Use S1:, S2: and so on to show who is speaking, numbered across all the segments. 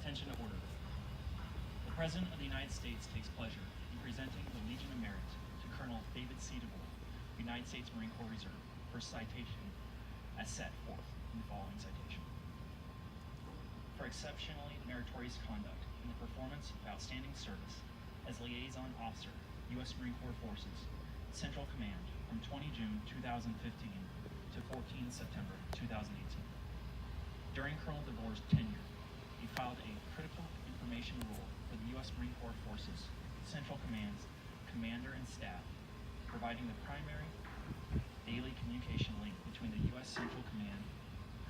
S1: Attention to order. The President of the United States takes pleasure in presenting the Legion of Merit to Colonel David C. Devore, United States Marine Corps Reserve, for citation as set forth in the following citation. For exceptionally meritorious conduct in the performance of outstanding service as Liaison Officer, U.S. Marine Corps Forces, Central Command from 20 June 2015 to 14 September 2018. During Colonel Devore's tenure, he filed a critical information rule for the U.S. Marine Corps Forces, Central Command's commander and staff, providing the primary daily communication link between the U.S. Central Command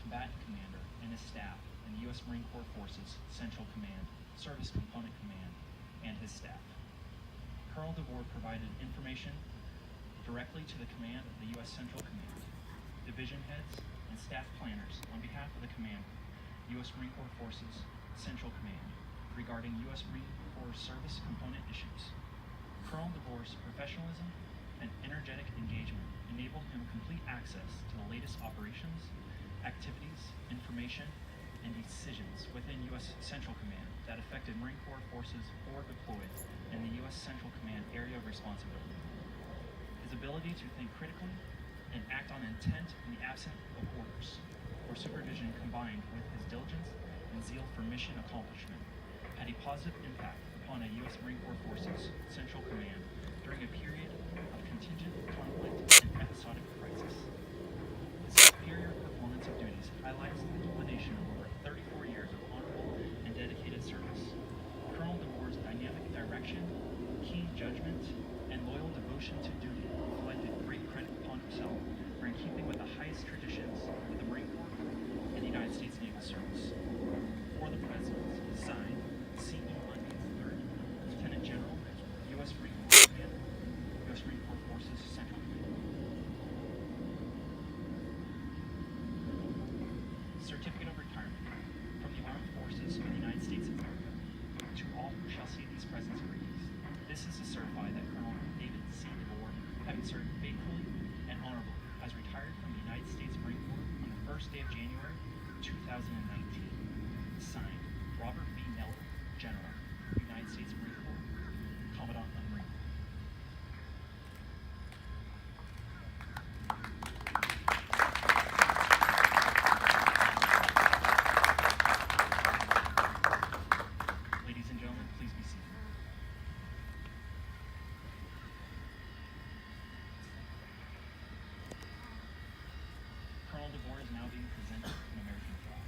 S1: combatant commander and his staff and the U.S. Marine Corps Forces, Central Command, Service Component Command, and his staff. Colonel Devore provided information directly to the command of the U.S. Central Command, division heads, and staff planners on behalf of the commander, U.S. Marine Corps Forces, Central Command, regarding U.S. Marine Corps service component issues. Colonel Devore's professionalism and energetic engagement enabled him complete access to the latest operations, activities, information, and decisions within U.S. Central Command that affected Marine Corps forces forward deployed in the U.S. Central Command area of responsibility. His ability to think critically and act on intent in the absence of orders or supervision, combined with his diligence and zeal for mission accomplishment, had a positive impact upon a U.S. Marine Corps Forces Central Command during a period of contingent conflict and episodic crisis. His superior performance of duties highlights the culmination of over 34 years of honorable and dedicated service. Colonel Devore's dynamic direction, keen judgment, and loyal devotion to duty reflected great credit upon himself for in keeping with the highest traditions of the Marine Corps and the United States Naval Service. For the President, signed, C.E. Lundy III, Lieutenant General, U.S. Marine Corps Commander, U.S. Marine Corps Forces, Central Command. Certificate of Retirement from the Armed Forces of the United States of America. To all who shall see these presents released, this is to certify that Colonel David C. Devore, having served faithfully and honorably, has retired from the United States Marine Corps on the first day of January 2019. Signed, Robert B. Neller, General, United States Marine Corps, Commandant of the Marine Corps. Ladies and gentlemen, please be seated. Colonel Devore is now being presented an American flag.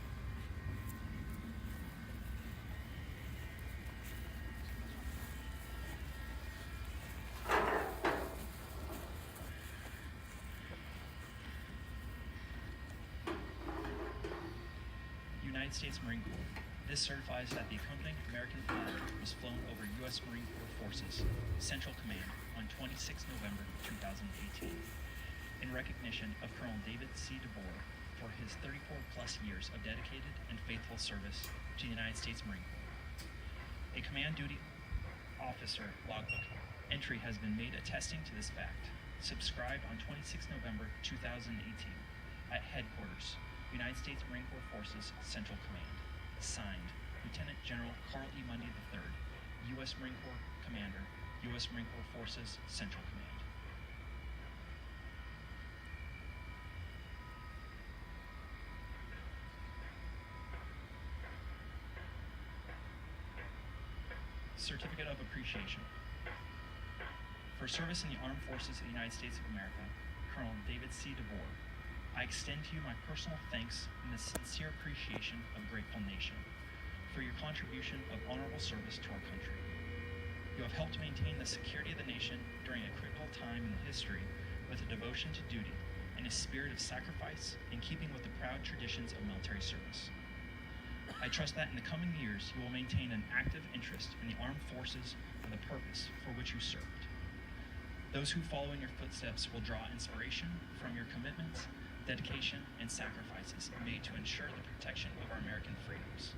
S1: United States Marine Corps. This certifies that the accompanying American flag was flown over U.S. Marine Corps Forces, Central Command, on 26 November 2018, in recognition of Colonel David C. Devore for his 34-plus years of dedicated and faithful service to the United States Marine Corps. A command duty officer logbook entry has been made attesting to this fact, subscribed on 26 November 2018 at Headquarters, United States Marine Corps Forces, Central Command. Signed, Lieutenant General Carl E. Mundy III, U.S. Marine Corps Commander, U.S. Marine Corps Forces, Central Command. Certificate of Appreciation. For service in the Armed Forces of the United States of America, Colonel David C. Devore, I extend to you my personal thanks and the sincere appreciation of a grateful nation for your contribution of honorable service to our country. You have helped maintain the security of the nation during a critical time in history with a devotion to duty and a spirit of sacrifice in keeping with the proud traditions of military service. I trust that in the coming years you will maintain an active interest in the armed forces and the purpose for which you served. Those who follow in your footsteps will draw inspiration from your commitments, dedication, and sacrifices made to ensure the protection of our American freedoms.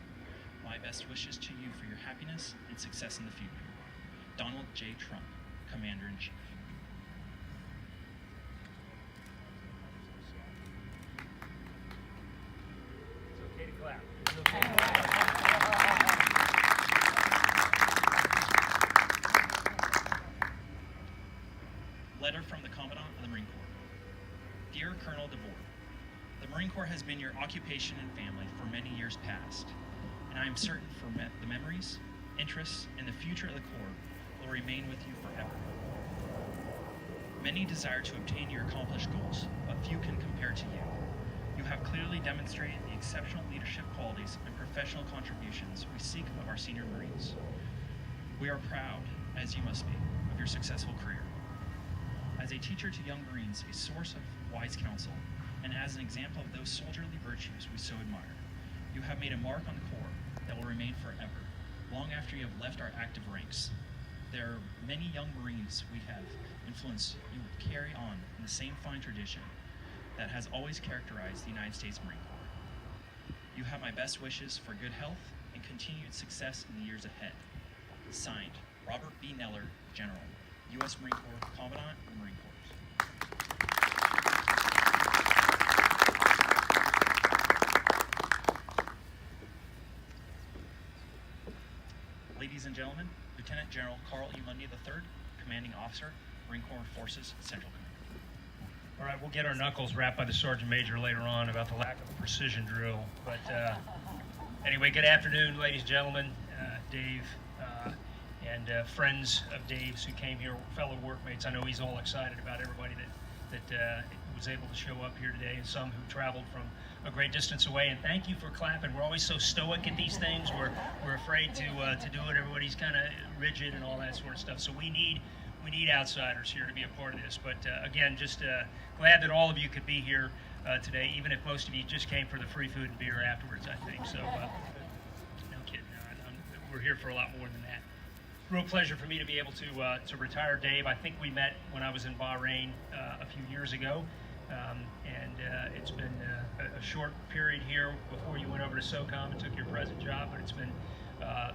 S1: My best wishes to you for your happiness and success in the future. Donald J. Trump, Commander-in-Chief.
S2: It's okay to clap. It's okay to clap.
S1: Commandant of the Marine Corps. Dear Colonel Devore, the Marine Corps has been your occupation and family for many years past, and I am certain the memories, interests, and the future of the Corps will remain with you forever. Many desire to obtain your accomplished goals, but few can compare to you. You have clearly demonstrated the exceptional leadership qualities and professional contributions we seek of our senior Marines. We are proud, as you must be, of your successful career. As a teacher to young Marines, a source of wise counsel, and as an example of those soldierly virtues we so admire, you have made a mark on the Corps that will remain forever, long after you have left our active ranks. There are many young Marines we have influenced you will carry on in the same fine tradition that has always characterized the United States Marine Corps. You have my best wishes for good health and continued success in the years ahead. Signed, Robert B. Neller, General, U.S. Marine Corps, Commandant of the Marine Corps. Ladies and gentlemen, Lieutenant General Carl E. Mundy III, Commanding Officer, Marine Corps Forces, Central Command.
S2: All right, we'll get our knuckles rapped by the Sergeant Major later on about the lack of a precision drill. But anyway, good afternoon, ladies and gentlemen. Dave and friends of Dave's who came here, fellow workmates. I know he's all excited about everybody that was able to show up here today, and some who traveled from a great distance away. And thank you for clapping. We're always so stoic at these things. We're afraid to do it. Everybody's kind of rigid and all that sort of stuff. So we need outsiders here to be a part of this. But again, just glad that all of you could be here today, even if most of you just came for the free food and beer afterwards, I think. So no kidding. We're here for a lot more than that. Real pleasure for me to be able to retire Dave. I think we met when I was in Bahrain a few years ago. And it's been a short period here before you went over to SOCOM and took your present job, but it's been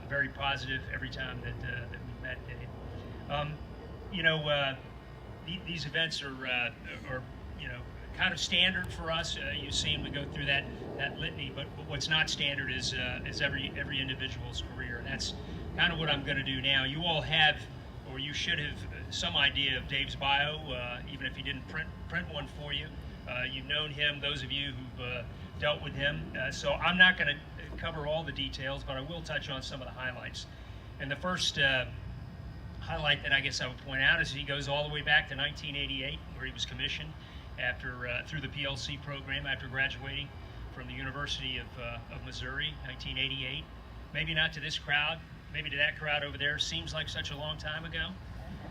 S2: very positive every time that we've met Dave. These events are kind of standard for us. You've seen we go through that litany, but what's not standard is every individual's career, and that's kind of what I'm going to do now. You all have, or you should have, some idea of Dave's bio, even if he didn't print one for you. You've known him, those of you who've dealt with him. So I'm not going to cover all the details, but I will touch on some of the highlights. And the first highlight that I guess I would point out is he goes all the way back to 1988, where he was commissioned through the PLC program after graduating from the University of Missouri, 1988. Maybe not to this crowd, maybe to that crowd over there. Seems like such a long time ago,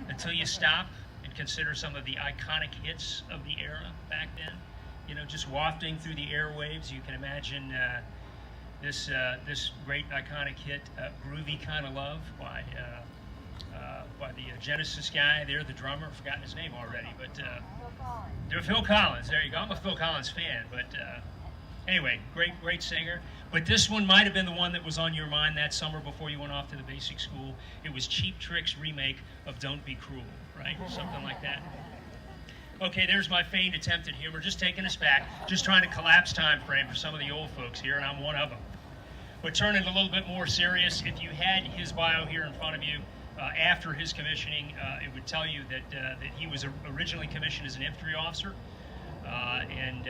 S2: until you stop and consider some of the iconic hits of the era back then. Just wafting through the airwaves. You can imagine this great iconic hit, "Groovy Kind of Love" by the Genesis guy there, the drummer. I've forgotten his name already, but Phil Collins. There you go. I'm a Phil Collins fan, but anyway, great singer. But this one might have been the one that was on your mind that summer before you went off to the basic school. It was Cheap Trick's remake of "Don't Be Cruel," right? Something like that. Okay, there's my feigned attempt at humor, just taking us back, just trying to collapse time frame for some of the old folks here, and I'm one of them. But turning a little bit more serious, if you had his bio here in front of you, after his commissioning, it would tell you that he was originally commissioned as an infantry officer, and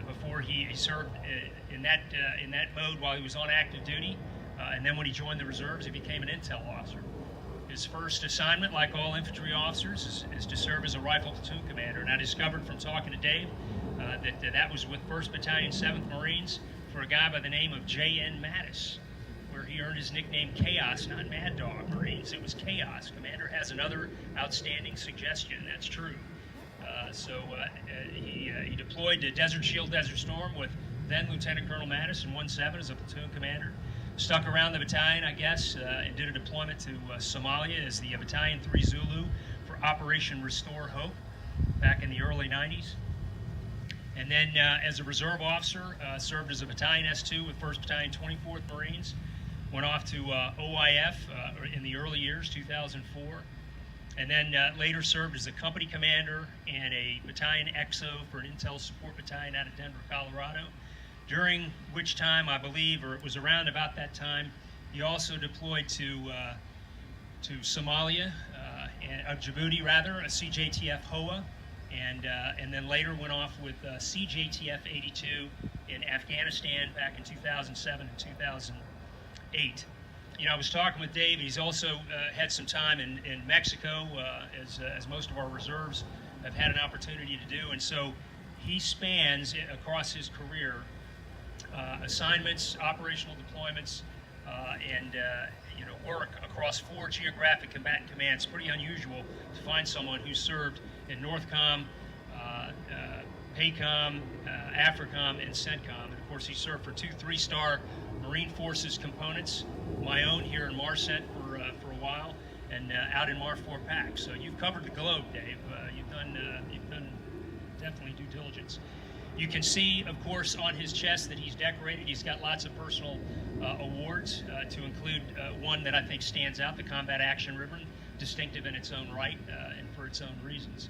S2: before he served in that mode while he was on active duty, and then when he joined the reserves, he became an intel officer. His first assignment, like all infantry officers, is to serve as a rifle platoon commander. And I discovered from talking to Dave that was with 1st Battalion, 7th Marines, for a guy by the name of J.N. Mattis, where he earned his nickname Chaos, not Mad Dog Marines. It was Chaos. Commander has another outstanding suggestion. That's true. He deployed to Desert Shield, Desert Storm with then Lieutenant Colonel Mattis in 1-7 as a platoon commander. Stuck around the battalion, I guess, and did a deployment to Somalia as the Battalion 3 Zulu for Operation Restore Hope back in the early 90s. And then as a reserve officer, served as a Battalion S2 with 1st Battalion, 24th Marines. Went off to OIF in the early years, 2004. And then later served as a company commander and a Battalion XO for an Intel Support Battalion out of Denver, Colorado. During which time, I believe, or it was around about that time, he also deployed to Somalia, Djibouti rather, a CJTF HOA, and then later went off with CJTF 82 in Afghanistan back in 2007 and 2008. You know, I was talking with Dave. He's also had some time in Mexico, as most of our reserves have had an opportunity to do, and so he spans across his career assignments, operational deployments, and you know, work across 4 geographic combatant commands. Pretty unusual to find someone who served in NORTHCOM, PACOM, AFRICOM, and CENTCOM. And of course, he served for 2 3-star Marine Forces components, my own here in MARCENT for a while, and out in MAR-4 PAC. So you've covered the globe, Dave. You've done definitely due diligence. You can see, of course, on his chest that he's decorated. He's got lots of personal awards, to include one that I think stands out, the Combat Action Ribbon, distinctive in its own right and for its own reasons.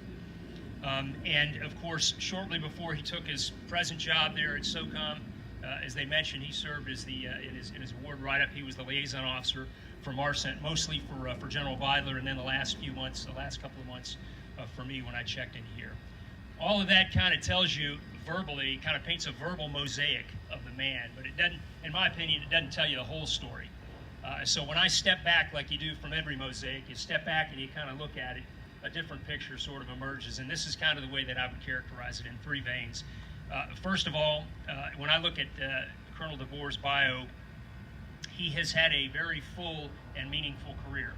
S2: And of course, shortly before he took his present job there at SOCOM, as they mentioned, he served as the in his award write-up. He was the liaison officer for MARCENT, mostly for General Vidler, and then the last couple of months for me when I checked in here. All of that kind of tells you verbally, kind of paints a verbal mosaic of the man, but it doesn't, in my opinion, it doesn't tell you the whole story. So when I step back, like you do from every mosaic, you step back and you kind of look at it, a different picture sort of emerges, and this is kind of the way that I would characterize it in 3 veins. First of all, when I look at Colonel Devore's bio, he has had a very full and meaningful career.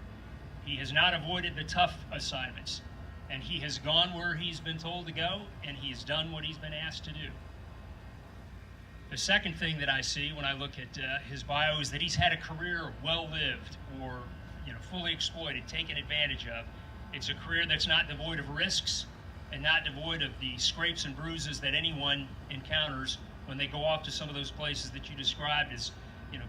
S2: He has not avoided the tough assignments, and he has gone where he's been told to go, and he's done what he's been asked to do. The second thing that I see when I look at his bio is that he's had a career well-lived, or fully exploited, taken advantage of. It's a career that's not devoid of risks and not devoid of the scrapes and bruises that anyone encounters when they go off to some of those places that you described as,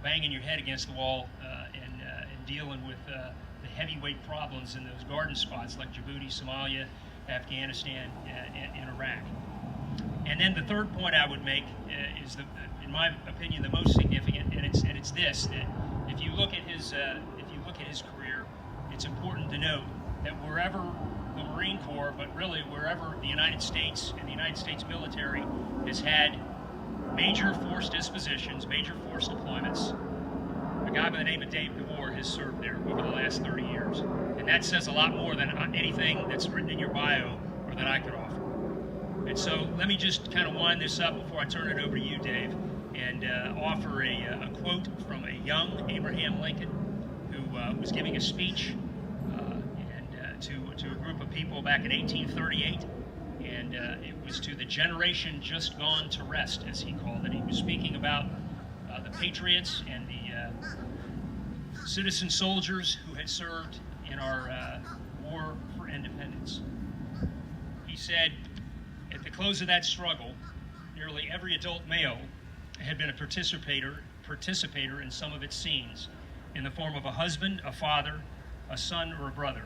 S2: banging your head against the wall and dealing with the heavyweight problems in those garden spots like Djibouti, Somalia, Afghanistan, and Iraq. And then the third point I would make is, in my opinion, the most significant, and it's this: that if you look at his career, it's important to note that wherever the Marine Corps, but really wherever the United States and the United States military has had major force dispositions, major force deployments, a guy by the name of Dave Devore has served there over the last 30 years. And that says a lot more than anything that's written in your bio or that I could offer. And so let me just kind of wind this up before I turn it over to you, Dave, and offer a quote from a young Abraham Lincoln who was giving a speech to a group of people back in 1838, and it was to the generation just gone to rest, as he called it. He was speaking about the patriots and the citizen soldiers who had served in our war for independence. He said, at the close of that struggle, nearly every adult male had been a participator in some of its scenes, in the form of a husband, a father, a son, or a brother.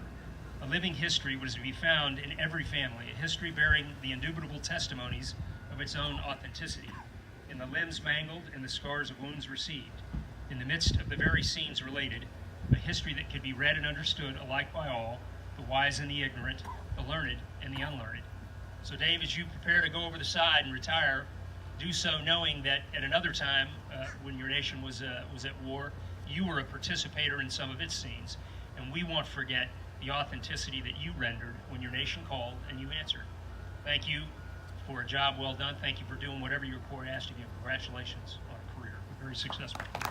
S2: A living history was to be found in every family, a history bearing the indubitable testimonies of its own authenticity, in the limbs mangled and the scars of wounds received, in the midst of the very scenes related, a history that could be read and understood alike by all, the wise and the ignorant, the learned and the unlearned. So Dave, as you prepare to go over the side and retire, do so knowing that at another time, when your nation was at war, you were a participator in some of its scenes, and we won't forget the authenticity that you rendered when your nation called and you answered. Thank you for a job well done. Thank you for doing whatever your Corps asked of you. Congratulations on a career, a very successful career.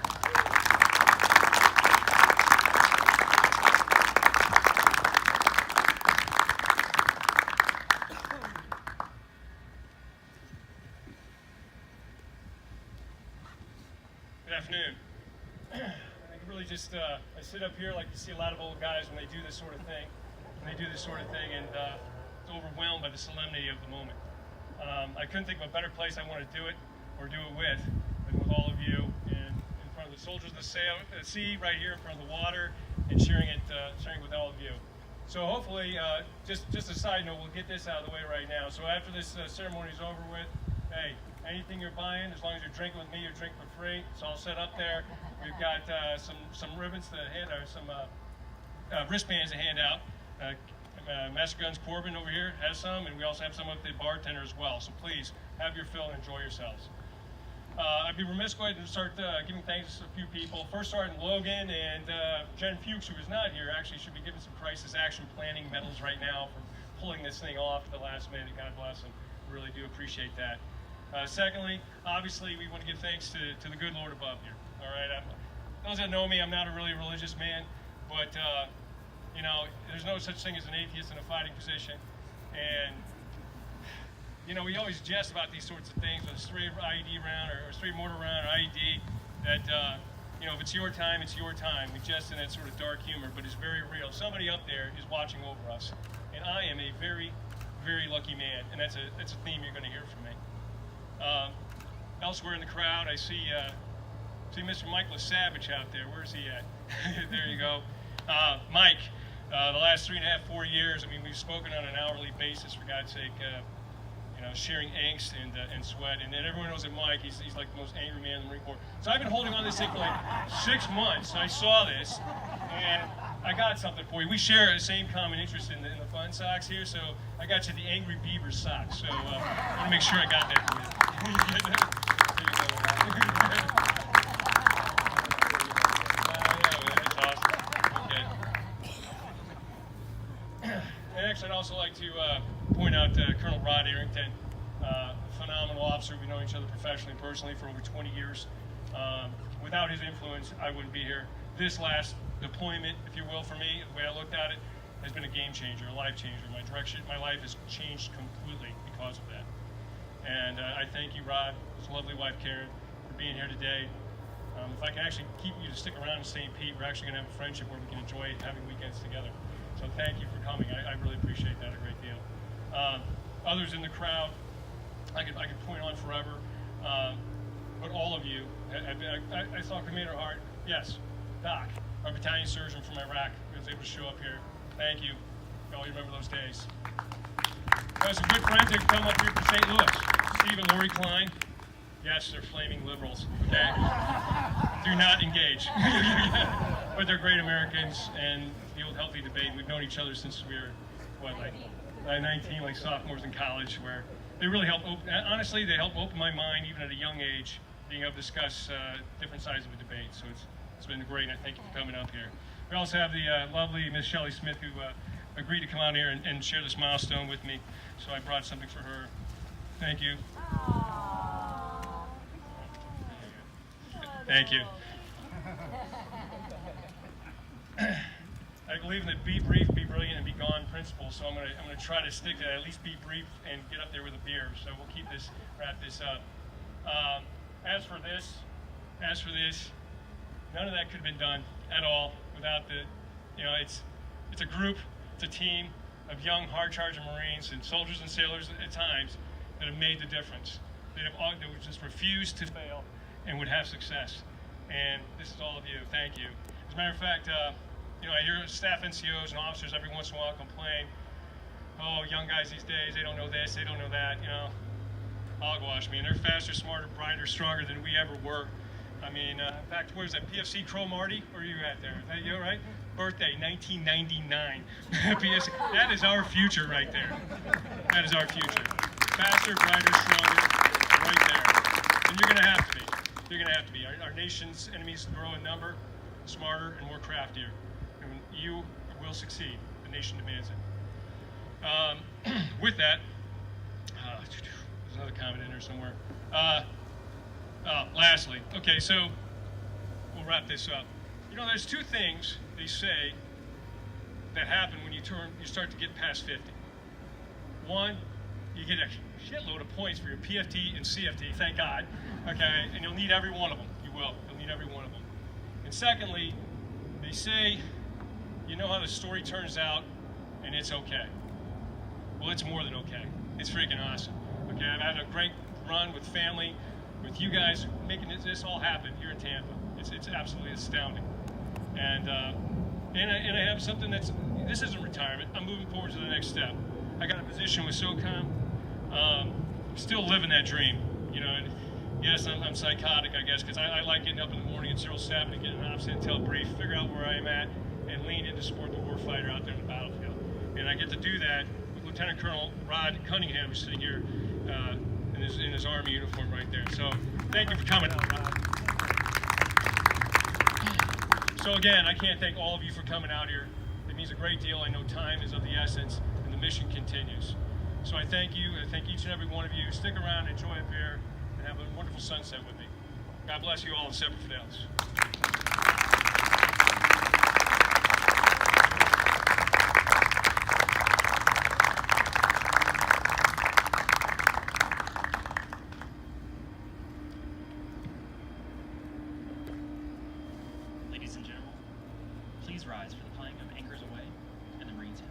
S3: Good afternoon. I can really just, I sit up here like you see a lot of old guys when they do this sort of thing, and it's overwhelmed by the solemnity of the moment. I couldn't think of a better place I want to do it, or do it with, than with all of you in front of the soldiers of the sea, right here in front of the water, and sharing with all of you. So hopefully, just a side note, we'll get this out of the way right now. So after this ceremony is over with, hey, anything you're buying, as long as you're drinking with me, you're drinking for free. It's all set up there. We've got some ribbons to hand, or some wristbands to hand out. Master Guns Corbin over here has some, and we also have some of the bartender as well. So please have your fill and enjoy yourselves. I'd be remiss going to start giving thanks to a few people. First, Sergeant Logan and Jen Fuchs, who is not here, actually should be given some crisis action planning medals right now for pulling this thing off at the last minute. God bless them. We really do appreciate that. Secondly, obviously, we want to give thanks to the good Lord above here. All right, those that know me, I'm not a really religious man, but you know, there's no such thing as an atheist in a fighting position, and you know, we always jest about these sorts of things with a stray IED round or a stray mortar round or IED. That you know, if it's your time, it's your time. We jest in that sort of dark humor, but it's very real. Somebody up there is watching over us, and I am a very, very lucky man, and that's a theme you're going to hear from me. Elsewhere in the crowd, I see Mr. Michael Savage out there. Where's he at? There you go. Mike, the last 3.5, 4 years, I mean, we've spoken on an hourly basis, for God's sake, you know, sharing angst and sweat. And then everyone knows that Mike, he's like the most angry man in the Marine Corps. So I've been holding on to this thing for like 6 months. I saw this, and I got something for you. We share the same common interest in the fun socks here, so I got you the Angry Beaver socks. So I want to make sure I got that for you. That's awesome. Okay. And actually, I'd also like to point out Colonel Rod Arrington, phenomenal officer. We've known each other professionally and personally for over 20 years. Without his influence, I wouldn't be here. This last deployment, if you will, for me, the way I looked at it, has been a game changer, a life changer. My life has changed completely because of that. And I thank you, Rod, his lovely wife, Karen, for being here today. If I can actually keep you to stick around in St. Pete, we're actually going to have a friendship where we can enjoy having weekends together. So thank you for coming. I really appreciate that a great deal. Others in the crowd, I could point on forever, but all of you, I saw Commander Hart, yes, Doc, our battalion surgeon from Iraq, who was able to show up here. Thank you. Y'all remember those days. I have some good friends that come up here from St. Louis. Steve and Lori Klein. Yes, they're flaming liberals, okay? Do not engage. But they're great Americans, and the old healthy debate. We've known each other since we were, what, like 19, like sophomores in college, where they really help honestly, they help open my mind, even at a young age, being able to discuss different sides of a debate. So it's been great, and I thank you for coming up here. We also have the lovely Miss Shelley Smith, who agreed to come out here and share this milestone with me. So I brought something for her. Thank you. Thank you. I believe in the be brief, be brilliant, and be gone principle. So I'm gonna try to stick to that. At least be brief and get up there with a beer. So we'll wrap this up. As for this, none of that could have been done at all without it's a group, it's a team of young, hard-charging Marines and soldiers and sailors at times that have made the difference. That would just refuse to fail and would have success. And this is all of you. Thank you. As a matter of fact, I hear staff NCOs and officers every once in a while complain, oh, young guys these days, they don't know this, they don't know that, hogwash. I mean, they're faster, smarter, brighter, stronger than we ever were. I mean, in fact, where's that, PFC Crow Marty? Where are you at there? Is that you, right? Birthday, 1999. PFC, that is our future right there. That is our future. Faster, brighter, stronger, right there. And you're going to have to be. You're going to have to be. Our nation's enemies grow in number, smarter, and more craftier. And you will succeed. The nation demands it. With that, there's another comment in there somewhere. Lastly, okay, so we'll wrap this up. There's two things they say that happen when you start to get past 50. One, you get a shitload of points for your PFT and CFT, thank God, okay, and you'll need every one of them. You'll need every one of them. And secondly, they say, you know how the story turns out, and it's okay. Well, it's more than okay. It's freaking awesome. Okay, I've had a great run with family, with you guys making this all happen here in Tampa. It's absolutely astounding. And I have something this isn't retirement. I'm moving forward to the next step. I got a position with SOCOM. Still living that dream, and yes, I'm psychotic, I guess, because I like getting up in the morning at 07 and getting an ops intel brief, figure out where I'm at, and lean in to support the warfighter out there in the battlefield. And I get to do that with Lieutenant Colonel Rod Cunningham, who's sitting here in his Army uniform right there. So thank you for coming out, Rod. So again, I can't thank all of you for coming out here. It means a great deal. I know time is of the essence, and the mission continues. So I thank you. I thank each and every one of you. Stick around, enjoy a beer, and have a wonderful sunset with me. God bless you all, and Semper Fidelis.
S1: Ladies and gentlemen, please rise for the playing of Anchors Away and the Marines Hymn.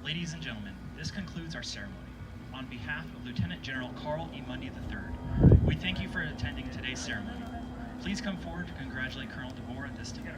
S1: Ladies and gentlemen, this concludes our ceremony. On behalf of Lieutenant General Carl E. Mundy III, we thank you for attending today's ceremony. Please come forward to congratulate Colonel Devore at this time.